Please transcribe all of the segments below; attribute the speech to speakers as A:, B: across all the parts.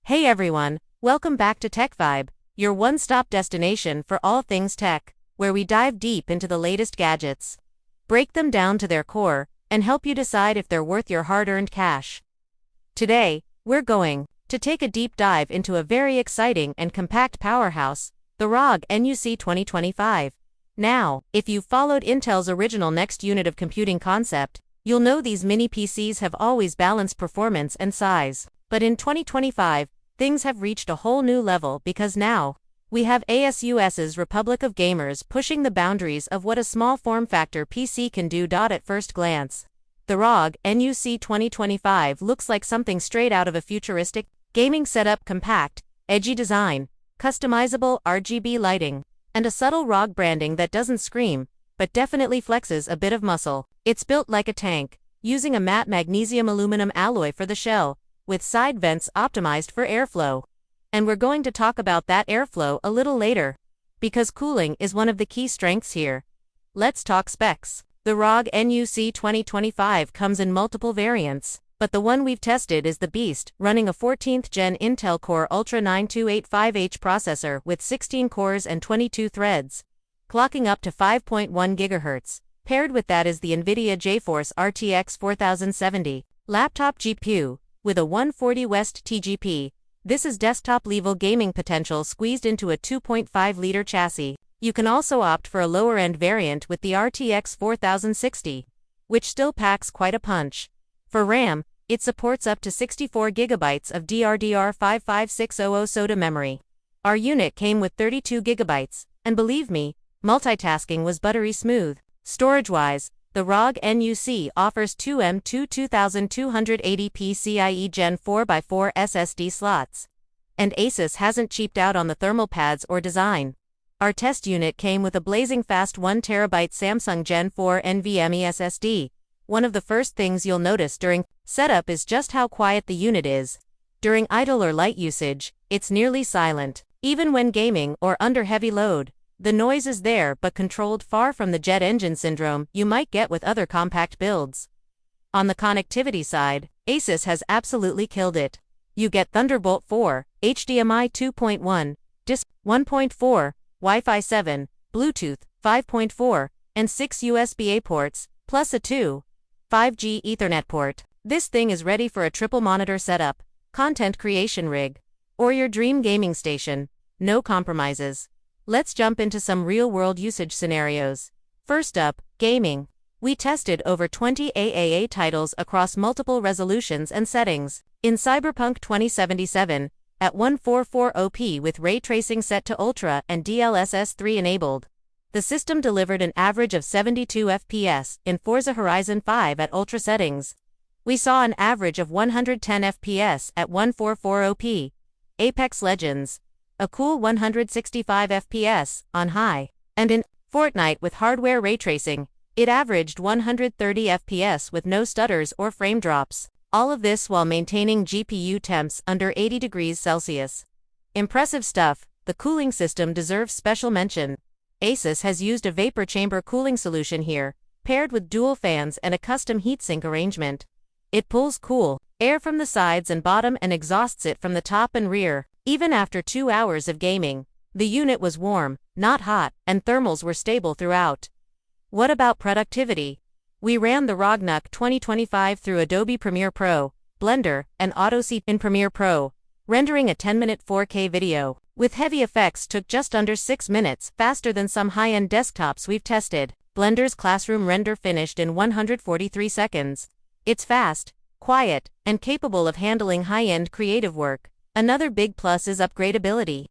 A: Hey everyone, welcome back to Tech Vibe, your one-stop destination for all things tech, where we dive deep into the latest gadgets, break them down to their core, and help you decide if they're worth your hard-earned cash. Today, we're going to take a deep dive into a very exciting and compact powerhouse, the Rog Nuc 2025. Now, if you've followed Intel's original next unit of computing concept, you'll know these mini PCs have always balanced performance and size. But in 2025, things have reached a whole new level because now, we have ASUS's Republic of Gamers pushing the boundaries of what a small form factor PC can do. At first glance, the Rog Nuc 2025 looks like something straight out of a futuristic gaming setup: compact, edgy design, customizable RGB lighting, and a subtle Rog branding that doesn't scream, but definitely flexes a bit of muscle. It's built like a tank, using a matte magnesium aluminum alloy for the shell, with side vents optimized for airflow. And we're going to talk about that airflow a little later, because cooling is one of the key strengths here. Let's talk specs. The Rog Nuc 2025 comes in multiple variants, but the one we've tested is the Beast, running a 14th Gen Intel Core Ultra 9285H processor with 16 cores and 22 threads, clocking up to 5.1 GHz. Paired with that is the NVIDIA GeForce RTX 4070 laptop GPU, with a 140 West TGP. This is desktop-level gaming potential squeezed into a 2.5-liter chassis. You can also opt for a lower-end variant with the RTX 4060, which still packs quite a punch. For RAM, it supports up to 64 GB of DDR55600 SOTA memory. Our unit came with 32 GB, and believe me, multitasking was buttery smooth. Storage-wise, the Rog Nuc offers two M.2 2280 PCIe Gen 4x4 SSD slots. And Asus hasn't cheaped out on the thermal pads or design. Our test unit came with a blazing fast 1TB Samsung Gen 4 NVMe SSD. One of the first things you'll notice during setup is just how quiet the unit is. During idle or light usage, it's nearly silent. Even when gaming or under heavy load, the noise is there but controlled, far from the jet engine syndrome you might get with other compact builds. On the connectivity side, Asus has absolutely killed it. You get Thunderbolt 4, HDMI 2.1, DISP 1.4, Wi-Fi 7, Bluetooth 5.4, and 6 USB-A ports, plus a 5G Ethernet port. This thing is ready for a triple monitor setup, content creation rig, or your dream gaming station. No compromises. Let's jump into some real-world usage scenarios. First up, gaming. We tested over 20 AAA titles across multiple resolutions and settings. In Cyberpunk 2077, at 144p with ray tracing set to Ultra and DLSS 3 enabled, the system delivered an average of 72 FPS. In Forza Horizon 5 at Ultra settings, we saw an average of 110 FPS at 144p. Apex Legends, a cool 165 FPS on high. And in Fortnite with hardware ray tracing, it averaged 130 FPS with no stutters or frame drops. All of this while maintaining GPU temps under 80 degrees Celsius. Impressive stuff. The cooling system deserves special mention. Asus has used a vapor chamber cooling solution here, paired with dual fans and a custom heatsink arrangement. It pulls cool air from the sides and bottom and exhausts it from the top and rear. Even after 2 hours of gaming, the unit was warm, not hot, and thermals were stable throughout. What about productivity? We ran the Rog Nuc 2025 through Adobe Premiere Pro, Blender, and AutoC in Premiere Pro, rendering a 10-minute 4K video with heavy effects took just under 6 minutes, faster than some high-end desktops we've tested. Blender's Classroom render finished in 143 seconds. It's fast, quiet, and capable of handling high-end creative work. Another big plus is upgradability.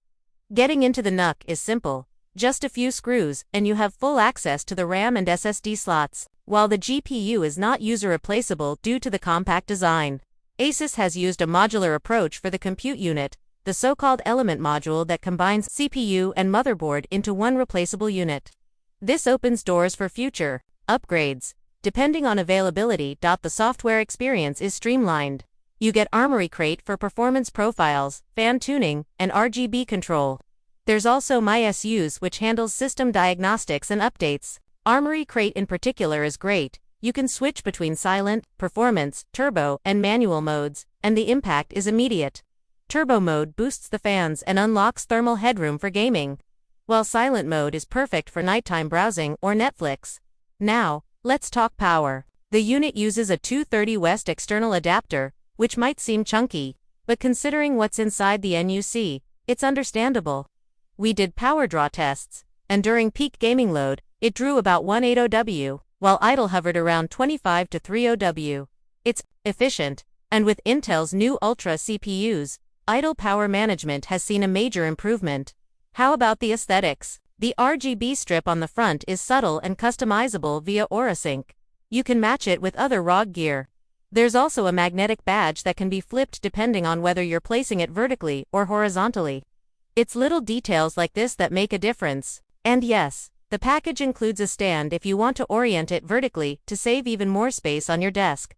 A: Getting into the Nuc is simple. Just a few screws, and you have full access to the RAM and SSD slots. While the GPU is not user-replaceable due to the compact design, Asus has used a modular approach for the compute unit, the so-called element module that combines CPU and motherboard into one replaceable unit. This opens doors for future upgrades, depending on availability. The software experience is streamlined. You get Armoury Crate for performance profiles, fan tuning, and RGB control. There's also MySUs, which handles system diagnostics and updates. Armoury Crate in particular is great. You can switch between silent, performance, turbo, and manual modes, and the impact is immediate. Turbo mode boosts the fans and unlocks thermal headroom for gaming, while silent mode is perfect for nighttime browsing or Netflix. Now, let's talk power. The unit uses a 230W external adapter, which might seem chunky, but considering what's inside the NUC, it's understandable. We did power draw tests, and during peak gaming load, it drew about 180W, while idle hovered around 25 to 30W. It's efficient, and with Intel's new Ultra CPUs, idle power management has seen a major improvement. How about the aesthetics? The RGB strip on the front is subtle and customizable via AuraSync. You can match it with other ROG gear. There's also a magnetic badge that can be flipped depending on whether you're placing it vertically or horizontally. It's little details like this that make a difference. And yes, the package includes a stand if you want to orient it vertically to save even more space on your desk.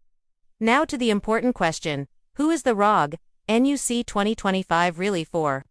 A: Now to the important question: who is the ROG NUC 2025 really for?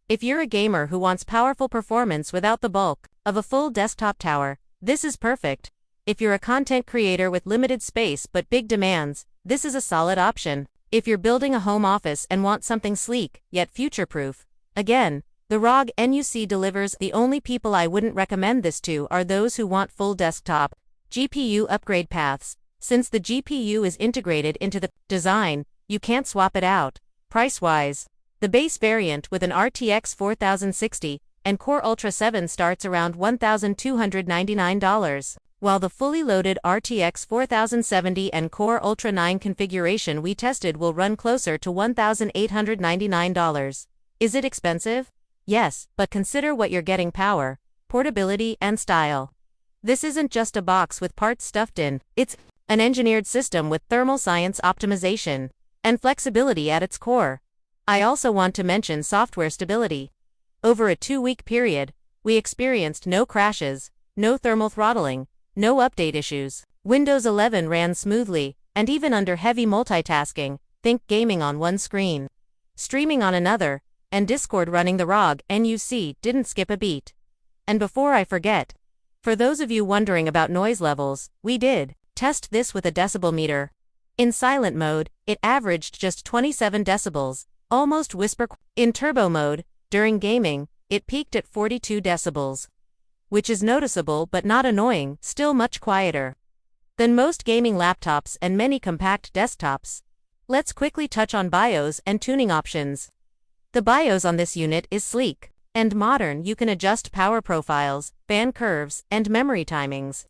A: If you're a gamer who wants powerful performance without the bulk of a full desktop tower, this is perfect. If you're a content creator with limited space but big demands, this is a solid option. If you're building a home office and want something sleek, yet future-proof, again, the ROG NUC delivers. The only people I wouldn't recommend this to are those who want full desktop GPU upgrade paths. Since the GPU is integrated into the design, you can't swap it out. Price-wise, the base variant with an RTX 4060 and Core Ultra 7 starts around $1,299, while the fully loaded RTX 4070 and Core Ultra 9 configuration we tested will run closer to $1,899. Is it expensive? Yes, but consider what you're getting: power, portability, and style. This isn't just a box with parts stuffed in, it's an engineered system with thermal science optimization and flexibility at its core. I also want to mention software stability. Over a 2-week period, we experienced no crashes, no thermal throttling, no update issues. Windows 11 ran smoothly, and even under heavy multitasking, think gaming on one screen, streaming on another, and Discord running, the ROG NUC didn't skip a beat. And before I forget, for those of you wondering about noise levels, we did test this with a decibel meter. In silent mode, it averaged just 27 decibels, almost whisper. In turbo mode, during gaming, it peaked at 42 decibels, which is noticeable but not annoying, still much quieter than most gaming laptops and many compact desktops. Let's quickly touch on BIOS and tuning options. The BIOS on this unit is sleek and modern. You can adjust power profiles, fan curves, and memory timings.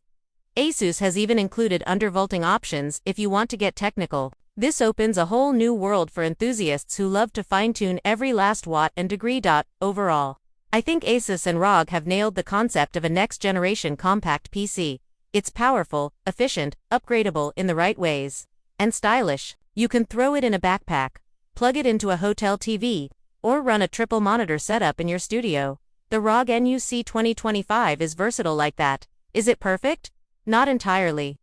A: Asus has even included undervolting options if you want to get technical. This opens a whole new world for enthusiasts who love to fine-tune every last watt and degree. Overall, I think Asus and ROG have nailed the concept of a next-generation compact PC. It's powerful, efficient, upgradable in the right ways, and stylish. You can throw it in a backpack, plug it into a hotel TV, or run a triple monitor setup in your studio. The ROG NUC 2025 is versatile like that. Is it perfect? Not entirely.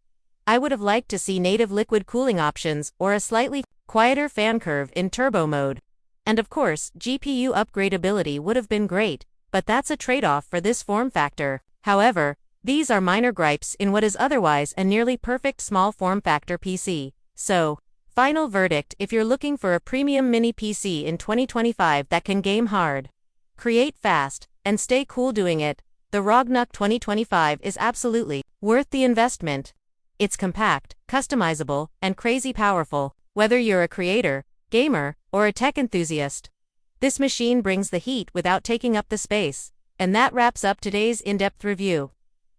A: I would have liked to see native liquid cooling options or a slightly quieter fan curve in turbo mode. And of course, GPU upgradability would have been great, but that's a trade-off for this form factor. However, these are minor gripes in what is otherwise a nearly perfect small form factor PC. So, final verdict: if you're looking for a premium mini PC in 2025 that can game hard, create fast, and stay cool doing it, the Rog Nuc 2025 is absolutely worth the investment. It's compact, customizable, and crazy powerful. Whether you're a creator, gamer, or a tech enthusiast, this machine brings the heat without taking up the space. And that wraps up today's in-depth review.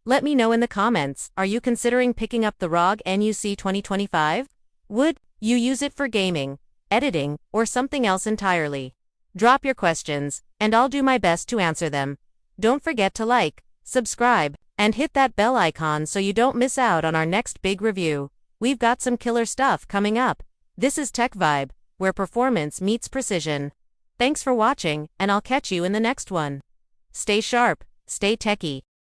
A: Let me know in the comments, are you considering picking up the ROG NUC 2025? Would you use it for gaming, editing, or something else entirely? Drop your questions, and I'll do my best to answer them. Don't forget to like, subscribe, and hit that bell icon so you don't miss out on our next big review. We've got some killer stuff coming up. This is Tech Vibe, where performance meets precision. Thanks for watching, and I'll catch you in the next one. Stay sharp, stay techie.